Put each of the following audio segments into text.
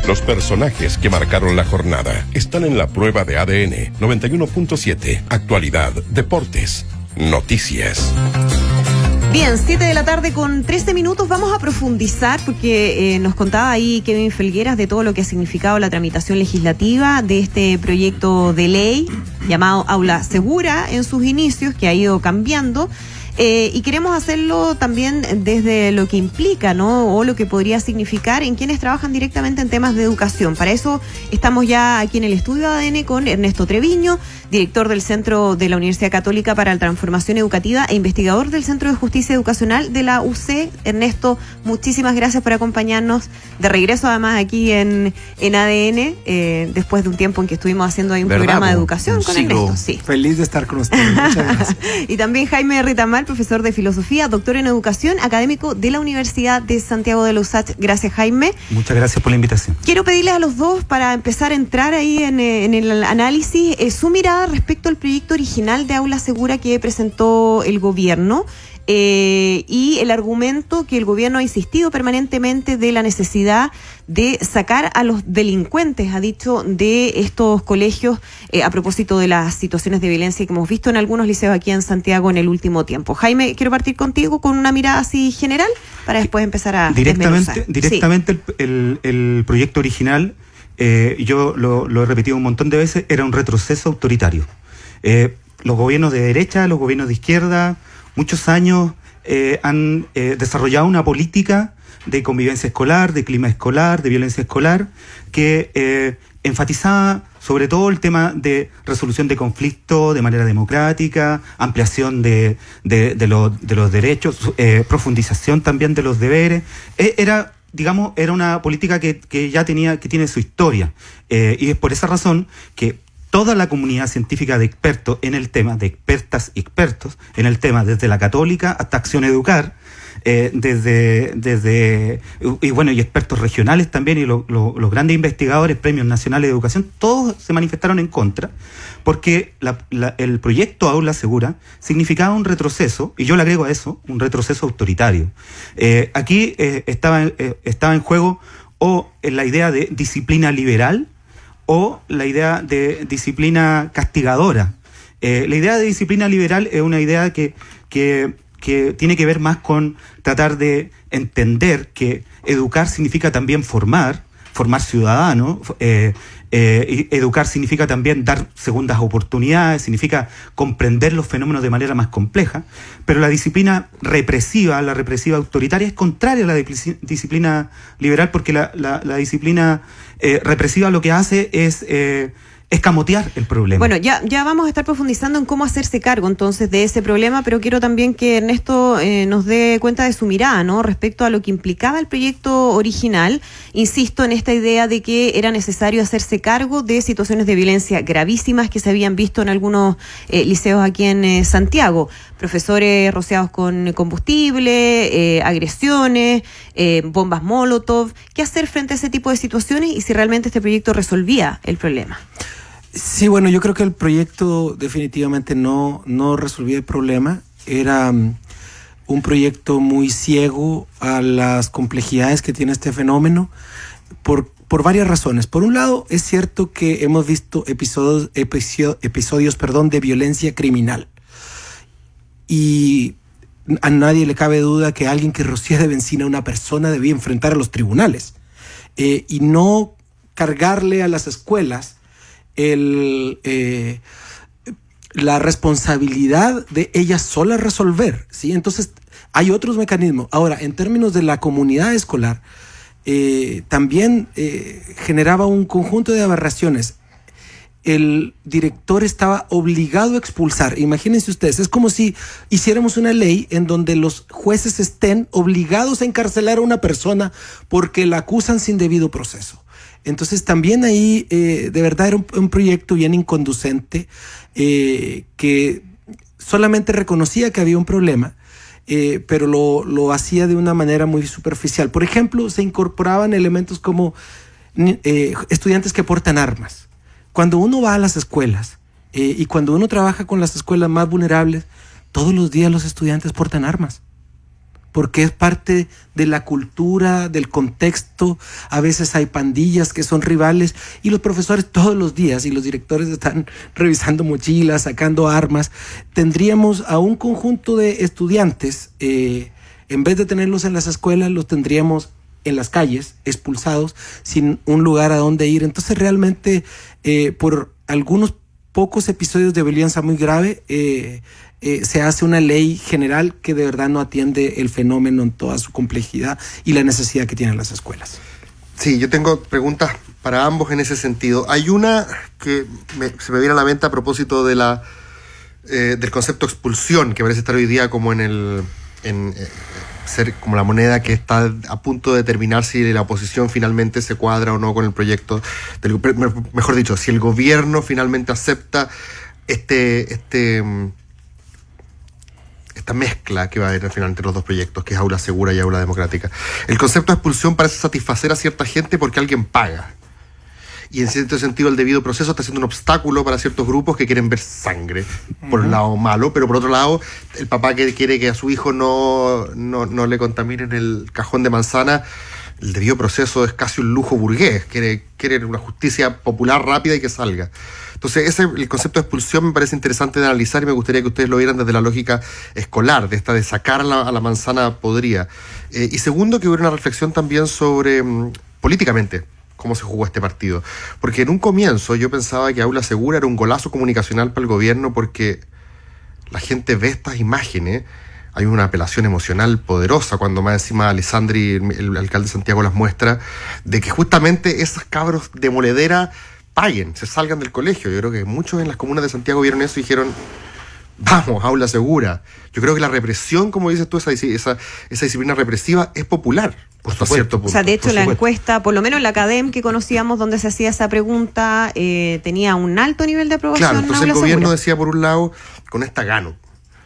Los personajes que marcaron la jornada están en la prueba de ADN 91.7. Actualidad, deportes, noticias. Bien, 7 de la tarde con 13 minutos. Vamos a profundizar porque nos contaba ahí Kevin Felgueras de todo lo que ha significado la tramitación legislativa de este proyecto de ley llamado Aula Segura en sus inicios, que ha ido cambiando. Y queremos hacerlo también desde lo que implica, ¿no? O lo que podría significar en quienes trabajan directamente en temas de educación. Para eso estamos ya aquí en el estudio de ADN con Ernesto Treviño, director del Centro de la Universidad Católica para la Transformación Educativa e investigador del Centro de Justicia Educacional de la UC. Ernesto, muchísimas gracias por acompañarnos de regreso además aquí en ADN, después de un tiempo en que estuvimos haciendo ahí un programa de educación con Ernesto. Sí. Feliz de estar con ustedes, muchas gracias. Y también Jaime Ritamal, profesor de filosofía, doctor en educación, académico de la Universidad de Santiago de la USACH. Gracias, Jaime. Muchas gracias por la invitación. Quiero pedirles a los dos, para empezar a entrar ahí en el análisis, su mirada respecto al proyecto original de Aula Segura que presentó el gobierno. Y el argumento que el gobierno ha insistido permanentemente de la necesidad de sacar a los delincuentes, ha dicho, de estos colegios a propósito de las situaciones de violencia que hemos visto en algunos liceos aquí en Santiago en el último tiempo. Jaime, quiero partir contigo con una mirada así general para después empezar a directamente sí. El proyecto original, yo lo he repetido un montón de veces, era un retroceso autoritario. Los gobiernos de derecha, los gobiernos de izquierda, muchos años han desarrollado una política de convivencia escolar, de clima escolar, de violencia escolar, que enfatizaba sobre todo el tema de resolución de conflictos de manera democrática, ampliación de los derechos, profundización también de los deberes. Era una política que tiene su historia. Y es por esa razón que toda la comunidad científica de expertos en el tema, de expertas y expertos en el tema, desde la Católica hasta Acción Educar, y expertos regionales también, y los grandes investigadores, premios nacionales de educación, todos se manifestaron en contra, porque el proyecto Aula Segura significaba un retroceso, y yo le agrego a eso, un retroceso autoritario. Aquí estaba en juego la idea de disciplina liberal, o la idea de disciplina castigadora. La idea de disciplina liberal es una idea que tiene que ver más con tratar de entender que educar significa también formar ciudadanos, educar significa también dar segundas oportunidades, significa comprender los fenómenos de manera más compleja, pero la disciplina represiva, la represiva autoritaria, es contraria a la disciplina liberal, porque la disciplina represiva lo que hace es escamotear el problema. Bueno, ya vamos a estar profundizando en cómo hacerse cargo entonces de ese problema, pero quiero también que Ernesto nos dé cuenta de su mirada, ¿no?, respecto a lo que implicaba el proyecto original. Insisto en esta idea de que era necesario hacerse cargo de situaciones de violencia gravísimas que se habían visto en algunos liceos aquí en Santiago. Profesores rociados con combustible, agresiones, bombas Molotov. ¿Qué hacer frente a ese tipo de situaciones y si realmente este proyecto resolvía el problema? Sí, bueno, yo creo que el proyecto definitivamente no resolvía el problema. Era un proyecto muy ciego a las complejidades que tiene este fenómeno por varias razones. Por un lado, es cierto que hemos visto episodios de violencia criminal. Y a nadie le cabe duda que alguien que rocía de benzina a una persona debía enfrentar a los tribunales y no cargarle a las escuelas la responsabilidad de ellas solas resolver, ¿sí? Entonces hay otros mecanismos. Ahora, en términos de la comunidad escolar, también generaba un conjunto de aberraciones. El director estaba obligado a expulsar. Imagínense ustedes, es como si hiciéramos una ley en donde los jueces estén obligados a encarcelar a una persona porque la acusan sin debido proceso. Entonces también ahí de verdad era un proyecto bien inconducente que solamente reconocía que había un problema, pero lo hacía de una manera muy superficial. Por ejemplo, se incorporaban elementos como estudiantes que portan armas. Cuando uno va a las escuelas y cuando uno trabaja con las escuelas más vulnerables, todos los días los estudiantes portan armas. porque es parte de la cultura, del contexto. A veces hay pandillas que son rivales y los profesores todos los días y los directores están revisando mochilas, sacando armas. Tendríamos a un conjunto de estudiantes, en vez de tenerlos en las escuelas, los tendríamos en las calles, expulsados, sin un lugar a donde ir. Entonces realmente por algunos pocos episodios de violencia muy grave se hace una ley general que de verdad no atiende el fenómeno en toda su complejidad y la necesidad que tienen las escuelas. Sí, yo tengo preguntas para ambos en ese sentido. Hay una que se me viene a la mente a propósito de del concepto expulsión, que parece estar hoy día como ser como la moneda que está a punto de determinar si la oposición finalmente se cuadra o no con el proyecto, mejor dicho, si el gobierno finalmente acepta esta mezcla que va a haber al final entre los dos proyectos, que es aula segura y aula democrática. El concepto de expulsión parece satisfacer a cierta gente porque alguien paga. Y en cierto sentido el debido proceso está siendo un obstáculo para ciertos grupos que quieren ver sangre, por un lado malo, pero por otro lado el papá que quiere que a su hijo no le contaminen el cajón de manzana. El debido proceso es casi un lujo burgués, quiere una justicia popular rápida y que salga. Entonces el concepto de expulsión me parece interesante de analizar y me gustaría que ustedes lo vieran desde la lógica escolar, de sacar a la manzana podrida. Y segundo, que hubiera una reflexión también sobre políticamente cómo se jugó este partido. Porque en un comienzo yo pensaba que Aula Segura era un golazo comunicacional para el gobierno porque la gente ve estas imágenes. Hay una apelación emocional poderosa cuando más encima Alessandri, el alcalde de Santiago, las muestra, de que justamente esos cabros de moledera paguen, se salgan del colegio. Yo creo que muchos en las comunas de Santiago vieron eso y dijeron, vamos, Aula Segura. Yo creo que la represión, como dices tú, esa disciplina represiva es popular. Hasta cierto punto. O sea, de hecho la encuesta, por lo menos la Academ que conocíamos donde se hacía esa pregunta, tenía un alto nivel de aprobación. Claro, entonces el gobierno decía por un lado, con esta gano.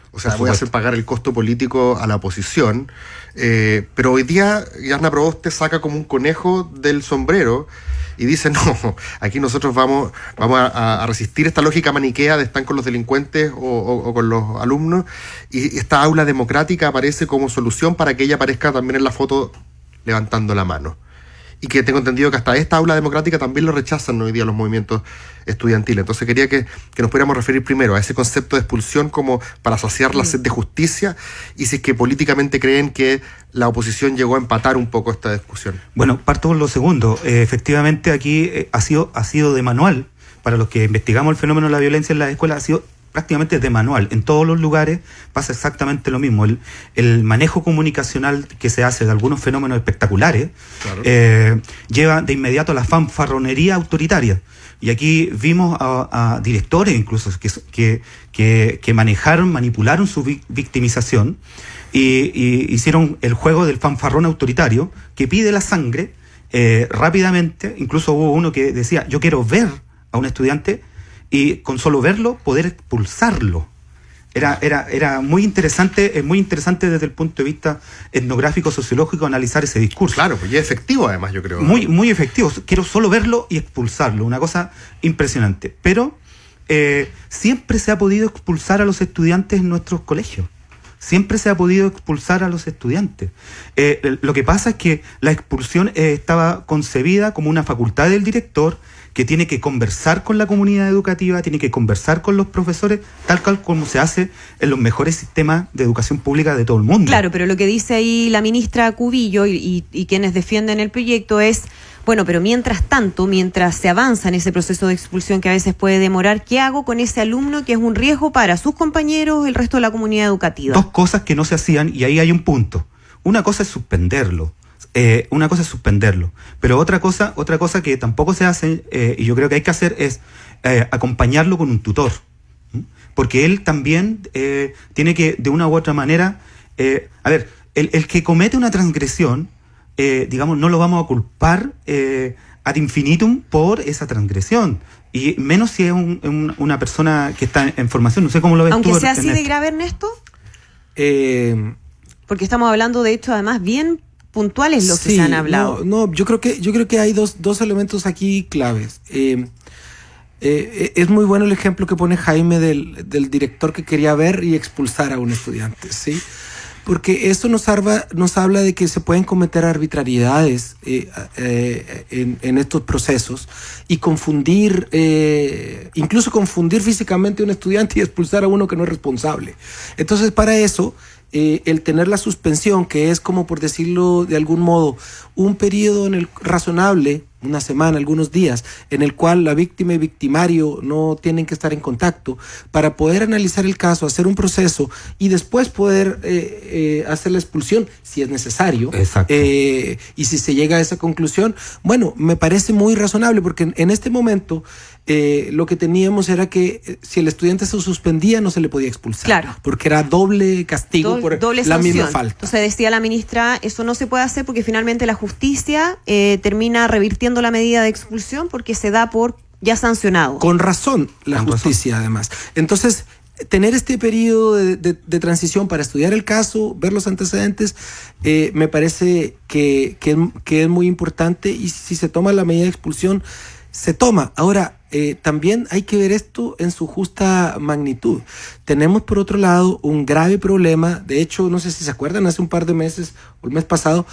O sea, voy a hacer pagar el costo político a la oposición. Pero hoy día Jasna Proboste saca como un conejo del sombrero y dice, no, aquí nosotros vamos a resistir esta lógica maniquea de estar con los delincuentes o con los alumnos, y esta aula democrática aparece como solución para que ella aparezca también en la foto levantando la mano. Y que tengo entendido que hasta esta aula democrática también lo rechazan hoy día los movimientos estudiantiles. Entonces quería que nos pudiéramos referir primero a ese concepto de expulsión como para saciar la sed de justicia, y si es que políticamente creen que la oposición llegó a empatar un poco esta discusión. Bueno, parto por lo segundo. Efectivamente aquí ha sido de manual. Para los que investigamos el fenómeno de la violencia en las escuelas, ha sido prácticamente de manual. En todos los lugares pasa exactamente lo mismo. El manejo comunicacional que se hace de algunos fenómenos espectaculares, claro, lleva de inmediato a la fanfarronería autoritaria. Y aquí vimos a directores incluso que manipularon su victimización y hicieron el juego del fanfarrón autoritario que pide la sangre rápidamente. Incluso hubo uno que decía, yo quiero ver a un estudiante y con solo verlo poder expulsarlo. Era muy interesante desde el punto de vista etnográfico, sociológico, analizar ese discurso. Claro, pues ya es efectivo además, yo creo. Muy, muy efectivo. Quiero solo verlo y expulsarlo. Una cosa impresionante. Pero siempre se ha podido expulsar a los estudiantes en nuestros colegios. Siempre se ha podido expulsar a los estudiantes. Lo que pasa es que la expulsión estaba concebida como una facultad del director, que tiene que conversar con la comunidad educativa, tiene que conversar con los profesores, tal cual como se hace en los mejores sistemas de educación pública de todo el mundo. Claro, pero lo que dice ahí la ministra Cubillo y quienes defienden el proyecto es, bueno, pero mientras tanto, mientras se avanza en ese proceso de expulsión que a veces puede demorar, ¿qué hago con ese alumno que es un riesgo para sus compañeros, el resto de la comunidad educativa? Dos cosas que no se hacían, y ahí hay un punto. Una cosa es suspenderlo. Pero otra cosa que tampoco se hace, y yo creo que hay que hacer, es acompañarlo con un tutor, porque él también tiene que, de una u otra manera, el que comete una transgresión, digamos, no lo vamos a culpar ad infinitum por esa transgresión, y menos si es una persona que está en formación. No sé cómo lo ves tú. Aunque sea así de grave, Ernesto, porque estamos hablando, de hecho, además bien puntuales los que se han hablado. No, yo creo que hay dos elementos aquí claves. Es muy bueno el ejemplo que pone Jaime del director que quería ver y expulsar a un estudiante, ¿sí? Porque esto nos habla de que se pueden cometer arbitrariedades en estos procesos y confundir, incluso confundir físicamente a un estudiante y expulsar a uno que no es responsable. Entonces, para eso, el tener la suspensión, que es como, por decirlo de algún modo, un periodo razonable, una semana, algunos días, en el cual la víctima y victimario no tienen que estar en contacto, para poder analizar el caso, hacer un proceso y después poder hacer la expulsión si es necesario. Exacto. Y si se llega a esa conclusión, bueno, me parece muy razonable, porque en este momento lo que teníamos era que si el estudiante se suspendía no se le podía expulsar. Claro. Porque era doble castigo por doble la sanción. misma falta. Entonces decía la ministra, eso no se puede hacer porque finalmente la justicia termina revirtiendo la medida de expulsión porque se da por ya sancionado. Con razón la justicia, además. Entonces, tener este periodo de transición para estudiar el caso, ver los antecedentes, me parece que es muy importante, y si se toma la medida de expulsión, se toma. Ahora, también hay que ver esto en su justa magnitud. Tenemos, por otro lado, un grave problema. De hecho, no sé si se acuerdan, hace un par de meses o el mes pasado,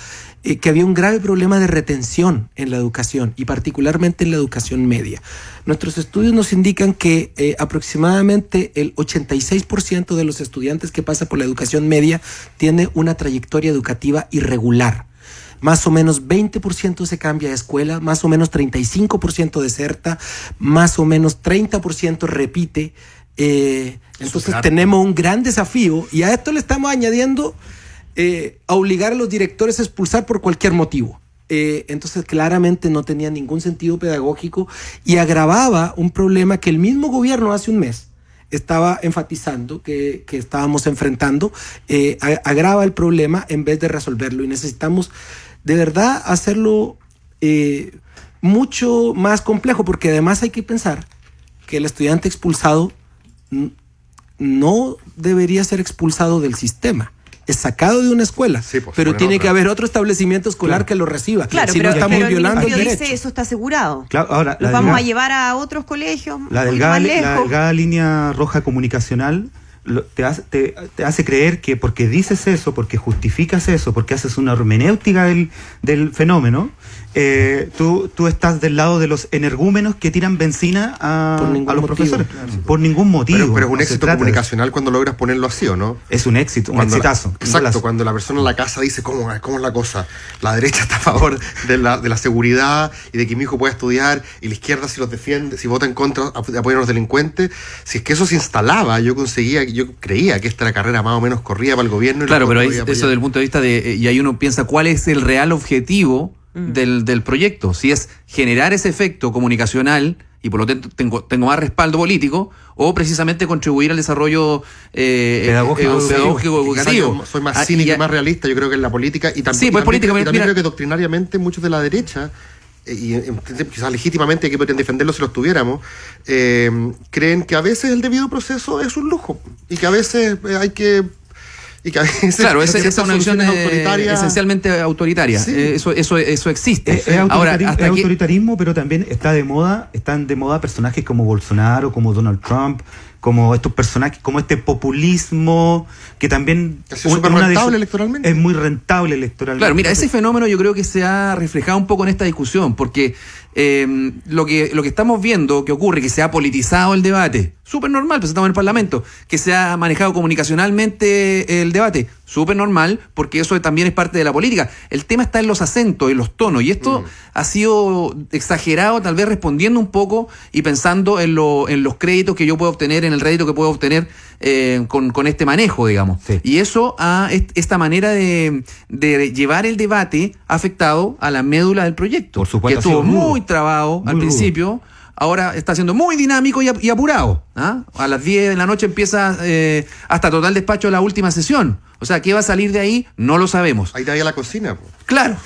que había un grave problema de retención en la educación, y particularmente en la educación media. Nuestros estudios nos indican que aproximadamente el 86% de los estudiantes que pasan por la educación media tiene una trayectoria educativa irregular. Más o menos 20% se cambia de escuela, más o menos 35% deserta, más o menos 30% repite. Entonces tenemos un gran desafío, y a esto le estamos añadiendo a obligar a los directores a expulsar por cualquier motivo. Entonces claramente no tenía ningún sentido pedagógico y agravaba un problema que el mismo gobierno hace un mes estaba enfatizando que estábamos enfrentando. Agrava el problema en vez de resolverlo, y necesitamos de verdad hacerlo mucho más complejo, porque además hay que pensar que el estudiante expulsado no debería ser expulsado del sistema. Es sacado de una escuela, sí, pues, pero tiene que haber otro establecimiento escolar, claro, que lo reciba. Claro, si pero, no estamos pero violando el derecho. Dice, eso está asegurado. Claro, ahora, los vamos a llevar a otros colegios. La delgada línea roja comunicacional te hace creer que porque dices eso, porque justificas eso, porque haces una hermenéutica del fenómeno, tú estás del lado de los energúmenos que tiran benzina a los profesores. Claro. Por ningún motivo. Pero es un éxito comunicacional cuando logras ponerlo así, ¿o no? Es un éxito, un exitazo. Exacto, cuando la persona en la casa dice, ¿cómo es la cosa? La derecha está a favor de la seguridad y de que mi hijo pueda estudiar, y la izquierda, si los defiende, si vota en contra, apoya a los delincuentes. Si es que eso se instalaba, yo creía que esta era carrera más o menos corrida para el gobierno. Claro, pero eso desde el punto de vista de... y ahí uno piensa cuál es el real objetivo del proyecto. Si es generar ese efecto comunicacional y por lo tanto tengo más respaldo político, o precisamente contribuir al desarrollo pedagógico educativo. Soy más cínico y más realista, yo creo que en la política, y también, sí, pues política, también creo que doctrinariamente muchos de la derecha, y quizás legítimamente que podrían defenderlo si los tuviéramos, creen que a veces el debido proceso es un lujo, y que a veces hay que... Claro, esa es una visión esencialmente autoritaria. Sí. Eso existe. Es autoritarismo, pero también están de moda personajes como Bolsonaro, como Donald Trump, como estos personajes, como este populismo que también es súper rentable electoralmente. Es muy rentable electoralmente. Claro, mira, ese fenómeno yo creo que se ha reflejado un poco en esta discusión, porque lo que estamos viendo que ocurre, que se ha politizado el debate, súper normal, pues estamos en el Parlamento, que se ha manejado comunicacionalmente el debate, súper normal, porque eso también es parte de la política. El tema está en los acentos, en los tonos, y esto ha sido exagerado, tal vez respondiendo un poco y pensando en los créditos que yo puedo obtener, en el rédito que puedo obtener con este manejo, digamos. Sí. Y eso, esta manera de llevar el debate ha afectado a la médula del proyecto. Por supuesto, que estuvo muy trabado al principio. Ahora está siendo muy dinámico y apurado. A las 10 de la noche empieza hasta total despacho la última sesión. O sea, ¿qué va a salir de ahí? No lo sabemos. Ahí te vaya a la cocina. Claro.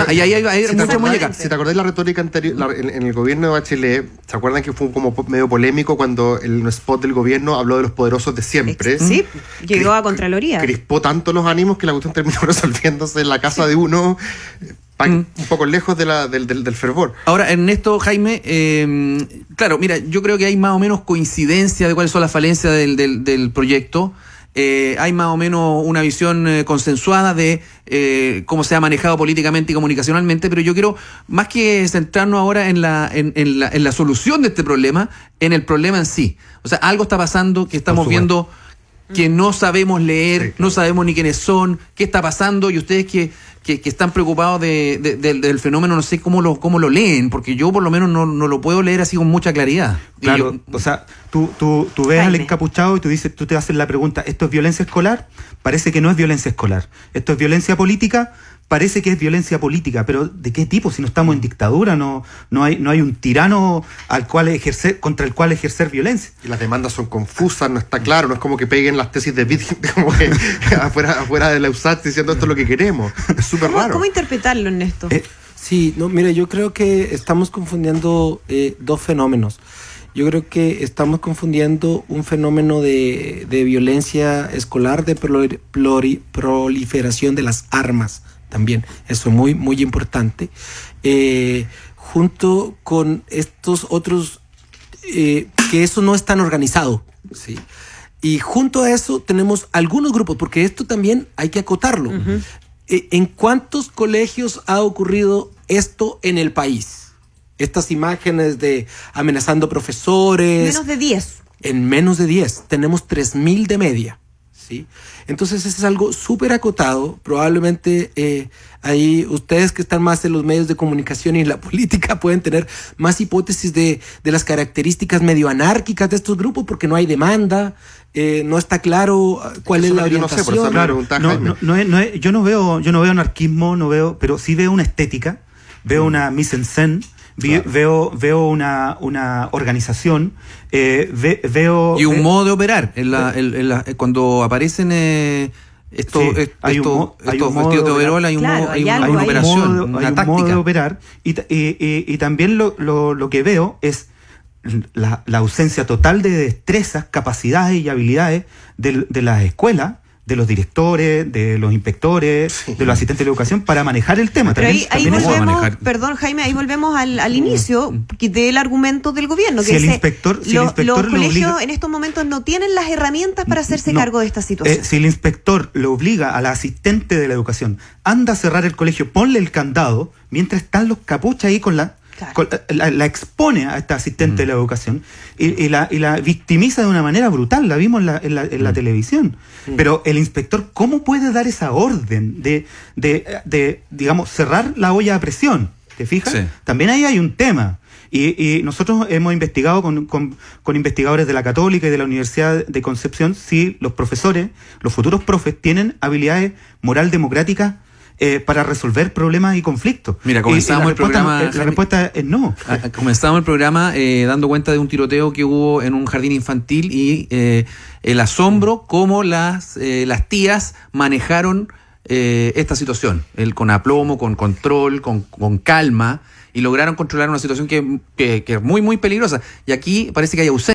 Ahí hay muchas muñecas. Si te acordás de la retórica anterior, en el gobierno de Bachelet, ¿se acuerdan que fue como medio polémico cuando el spot del gobierno habló de los poderosos de siempre? Sí, llegó a Contraloría. Crispó tanto los ánimos que la cuestión terminó resolviéndose en la casa de uno, un poco lejos del fervor. Ahora, Ernesto, Jaime, claro, mira, yo creo que hay más o menos coincidencia de cuáles son las falencias del proyecto. hay más o menos una visión consensuada de cómo se ha manejado políticamente y comunicacionalmente, pero yo quiero, más que centrarnos ahora en la solución de este problema, en el problema en sí. O sea, algo está pasando que estamos viendo que no sabemos leer, no sabemos ni quiénes son, qué está pasando, y ustedes que están preocupados del fenómeno, no sé cómo lo leen, porque yo por lo menos no lo puedo leer así con mucha claridad. Claro, o sea, tú ves al encapuchado y tú te haces la pregunta, ¿esto es violencia escolar? Parece que no es violencia escolar. ¿Esto es violencia política? Parece que es violencia política, pero ¿de qué tipo? Si no estamos en dictadura, no hay un tirano contra el cual ejercer violencia. Y las demandas son confusas, no está claro, no es como que peguen las tesis de Wittgenstein como que afuera de la USACH diciendo esto es lo que queremos. Es súper raro. ¿Cómo interpretarlo en esto? Sí, no, mire, yo creo que estamos confundiendo dos fenómenos. Yo creo que estamos confundiendo un fenómeno de violencia escolar, de proliferación de las armas también. Eso es muy, muy importante. Junto con estos otros, que eso no es tan organizado, ¿sí? Y junto a eso tenemos algunos grupos, porque esto también hay que acotarlo. ¿En cuántos colegios ha ocurrido esto en el país? Estas imágenes de amenazando profesores. Menos de 10. En menos de 10. Tenemos 3.000 de media, ¿sí? Entonces es algo súper acotado. Probablemente ahí ustedes que están más en los medios de comunicación y en la política pueden tener más hipótesis de las características medio anárquicas de estos grupos, porque no hay demanda, no está claro cuál es la orientación. Yo no sé, por eso yo no veo anarquismo, pero sí veo una estética, veo una mise en scène. Veo una organización, veo... Y un modo de operar. Cuando aparecen estos vestidos de overol, hay una operación, una táctica. Un modo de operar. Y también lo que veo es la ausencia total de destrezas, capacidades y habilidades de las escuelas, de los directores, de los inspectores, de los asistentes de educación para manejar el tema. Pero ahí volvemos, perdón Jaime, ahí volvemos al inicio del argumento del gobierno, que los colegios en estos momentos no tienen las herramientas para hacerse cargo de esta situación. Si el inspector le obliga a la asistente de la educación, anda a cerrar el colegio, ponle el candado, mientras están los capuchas ahí con la expone a esta asistente de la educación y la victimiza de una manera brutal, la vimos en la televisión. Pero el inspector, ¿cómo puede dar esa orden de digamos, cerrar la olla a presión? ¿Te fijas? Sí. También ahí hay un tema. Y nosotros hemos investigado con investigadores de la Católica y de la Universidad de Concepción si los profesores, los futuros profes, tienen habilidades moral democráticas para resolver problemas y conflictos. Mira, comenzamos el programa... La respuesta es no. Comenzamos el programa dando cuenta de un tiroteo que hubo en un jardín infantil y el asombro cómo las tías manejaron esta situación. Con aplomo, con control, con calma, y lograron controlar una situación que es muy, muy peligrosa. Y aquí parece que hay ausencia.